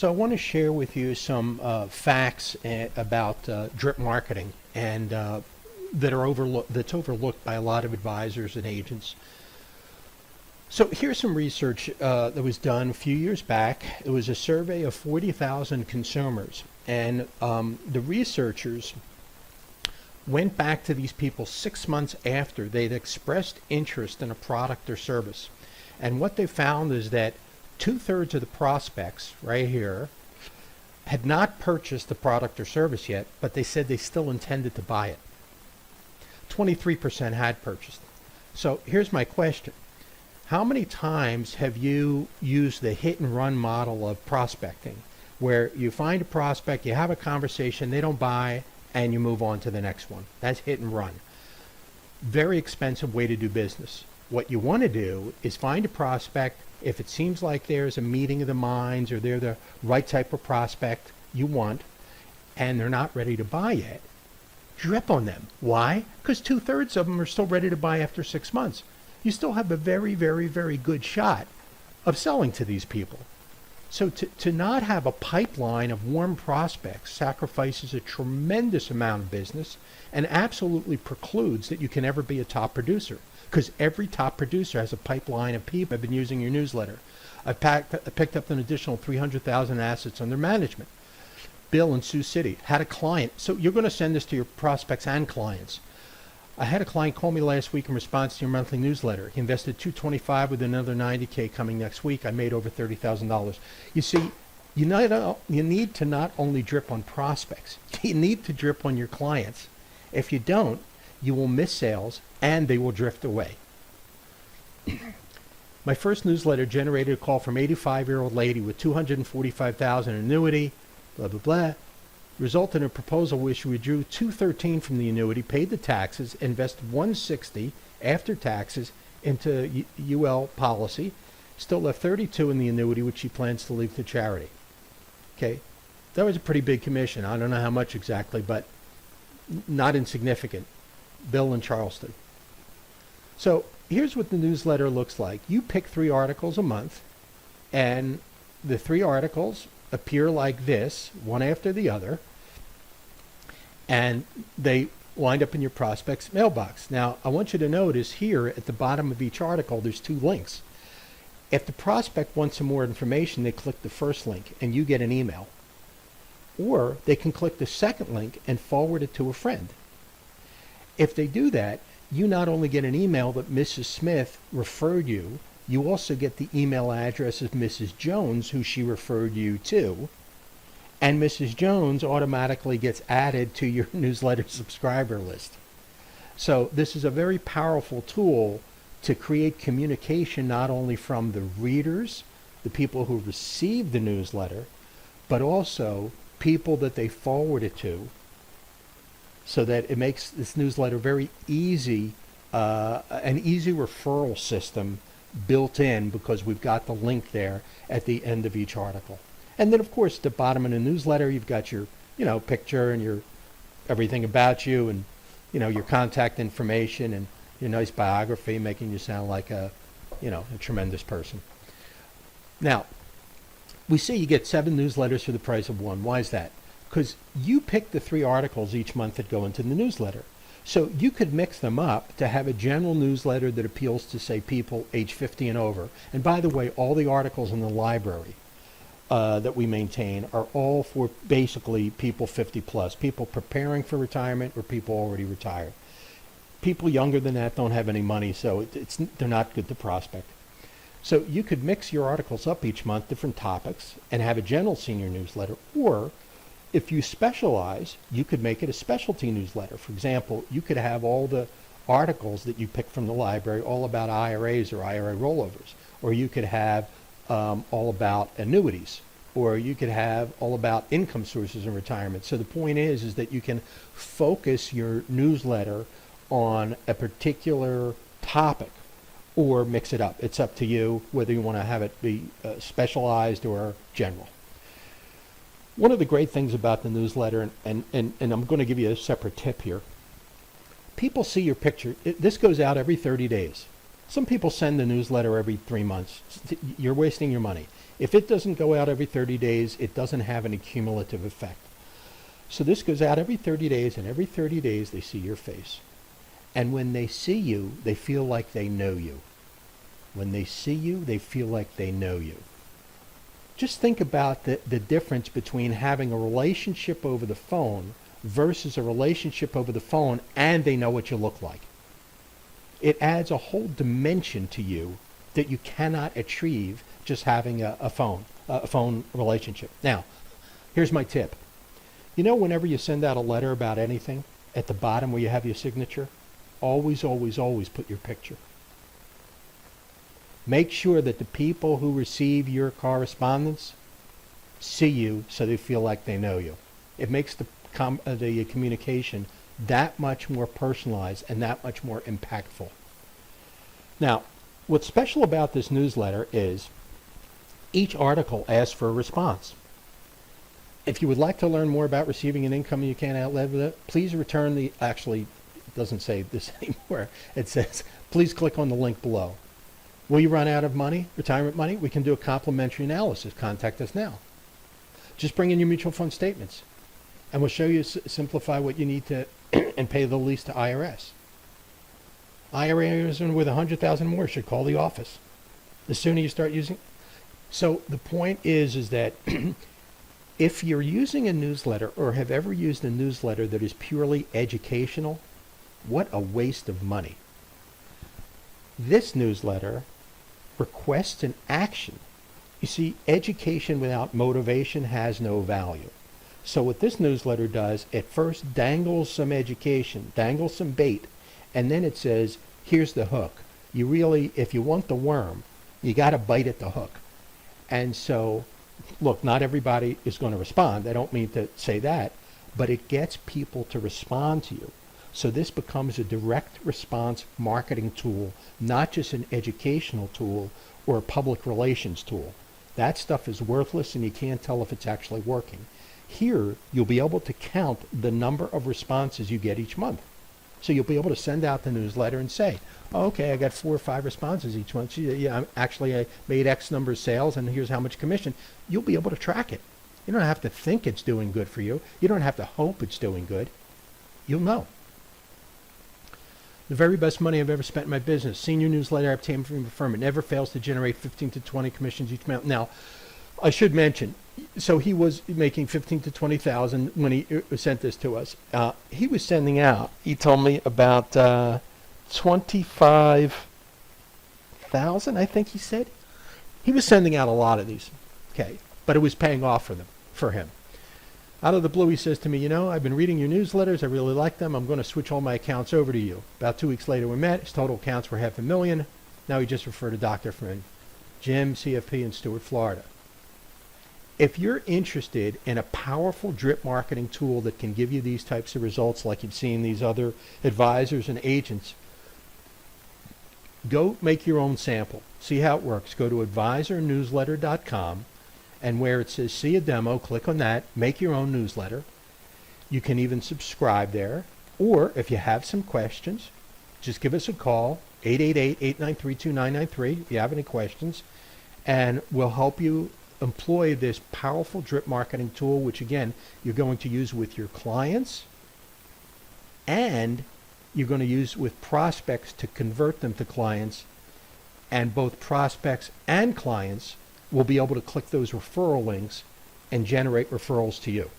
So I want to share with you some facts about drip marketing and that's overlooked by a lot of advisors and agents. So here's some research that was done a few years back. It was a survey of 40,000 consumers, and the researchers went back to these people 6 months after they'd expressed interest in a product or service. And what they found is that 2/3 of the prospects right here had not purchased the product or service yet, but they said they still intended to buy it. 23% had purchased it. So here's my question. How many times have you used the hit and run model of prospecting, where you find a prospect, you have a conversation, they don't buy, and you move on to the next one? That's hit and run. Very expensive way to do business. What you want to do is find a prospect. If it seems like there's a meeting of the minds or they're the right type of prospect you want and they're not ready to buy yet, drip on them. Why? Because 2/3 of them are still ready to buy after 6 months. You still have a very, very, very good shot of selling to these people. So to not have a pipeline of warm prospects sacrifices a tremendous amount of business and absolutely precludes that you can ever be a top producer, because every top producer has a pipeline of people. I've been using your newsletter. I picked up an additional 300,000 assets under management. Bill in Sioux City had a client. So you're going to send this to your prospects and clients. I had a client call me last week in response to your monthly newsletter. He invested $225 with another $90K coming next week. I made over $30,000. You see, you need to not only drip on prospects, you need to drip on your clients. If you don't, you will miss sales and they will drift away. My first newsletter generated a call from an 85-year-old lady with $245,000 annuity, blah, blah, blah. Resulted in a proposal which we drew $213 from the annuity, paid the taxes, invested $160 after taxes into UL policy, still left $32 in the annuity, which she plans to leave to charity. Okay, that was a pretty big commission. I don't know how much exactly, but not insignificant. Bill in Charleston. So here's what the newsletter looks like. You pick 3 articles a month, and the 3 articles appear like this, one after the other, and they wind up in your prospect's mailbox. Now, I want you to notice here at the bottom of each article, there's 2 links. If the prospect wants some more information, they click the first link and you get an email. Or they can click the second link and forward it to a friend. If they do that, you not only get an email that Mrs. Smith referred you, you also get the email address of Mrs. Jones, who she referred you to, and Mrs. Jones automatically gets added to your newsletter subscriber list. So this is a very powerful tool to create communication not only from the readers, the people who receive the newsletter, but also people that they forward it to, so that it makes this newsletter very easy, an easy referral system built in, because we've got the link there at the end of each article. And then of course at the bottom of the newsletter you've got your picture and your everything about you, and your contact information and your nice biography, making you sound like a tremendous person. Now, we say you get 7 newsletters for the price of 1. Why is that? Because you pick the 3 articles each month that go into the newsletter. So you could mix them up to have a general newsletter that appeals to, say, people age 50 and over. And by the way, all the articles in the library that we maintain are all for basically people 50 plus, people preparing for retirement or people already retired. People younger than that don't have any money, so they're not good to prospect. So you could mix your articles up each month, different topics, and have a general senior newsletter. Or if you specialize, you could make it a specialty newsletter. For example, you could have all the articles that you pick from the library all about IRAs or IRA rollovers. Or you could have all about annuities. Or you could have all about income sources in retirement. So the point is that you can focus your newsletter on a particular topic or mix it up. It's up to you whether you want to have it be specialized or general. One of the great things about the newsletter, and I'm going to give you a separate tip here, people see your picture. This goes out every 30 days. Some people send the newsletter every 3 months. You're wasting your money. If it doesn't go out every 30 days, it doesn't have any cumulative effect. So this goes out every 30 days, and every 30 days they see your face. And when they see you, they feel like they know you. When they see you, they feel like they know you. Just think about the difference between having a relationship over the phone versus a relationship over the phone and they know what you look like. It adds a whole dimension to you that you cannot achieve just having a phone relationship. Now, here's my tip. You know, whenever you send out a letter about anything, at the bottom where you have your signature, always, always, always put your picture. Make sure that the people who receive your correspondence see you so they feel like they know you. It makes the communication that much more personalized and that much more impactful. Now, what's special about this newsletter is each article asks for a response. If you would like to learn more about receiving an income you can't outlive with it, please return the, actually, it doesn't say this anymore. It says, please click on the link below. Will you run out of money, retirement money? We can do a complimentary analysis. Contact us now. Just bring in your mutual fund statements, and we'll show you simplify what you need to and pay the least to IRS. IRAs with 100,000 more should call the office. The sooner you start using. So the point is that if you're using a newsletter or have ever used a newsletter that is purely educational, what a waste of money. This newsletter requests an action. You see, education without motivation has no value. So what this newsletter does, it first dangles some education, dangles some bait, and then it says, here's the hook. You really, if you want the worm, you got to bite at the hook. And so, look, not everybody is going to respond. I don't mean to say that, but it gets people to respond to you. So this becomes a direct response marketing tool, not just an educational tool or a public relations tool. That stuff is worthless and you can't tell if it's actually working. Here, you'll be able to count the number of responses you get each month. So you'll be able to send out the newsletter and say, oh, okay, I got 4 or 5 responses each month. Yeah, I made X number of sales and here's how much commission. You'll be able to track it. You don't have to think it's doing good for you. You don't have to hope it's doing good. You'll know. The very best money I've ever spent in my business. Senior newsletter I obtained from a firm. It never fails to generate 15 to 20 commissions each month. Now, I should mention, so he was making 15 to 20,000 when he sent this to us. He was sending out, he told me about 25,000, I think he said. He was sending out a lot of these, okay, but it was paying off for him. Out of the blue, he says to me, you know, I've been reading your newsletters. I really like them. I'm going to switch all my accounts over to you. About 2 weeks later, we met. His total accounts were $500,000. Now he just referred a doctor friend, Jim, CFP in Stuart, Florida. If you're interested in a powerful drip marketing tool that can give you these types of results like you've seen these other advisors and agents, go make your own sample. See how it works. Go to advisornewsletter.com. And where it says see a demo, click on that, make your own newsletter. You can even subscribe there. Or if you have some questions, just give us a call, 888-893-2993 if you have any questions. And we'll help you employ this powerful drip marketing tool, which again, you're going to use with your clients and you're going to use with prospects to convert them to clients. And both prospects and clients will be able to click those referral links and generate referrals to you.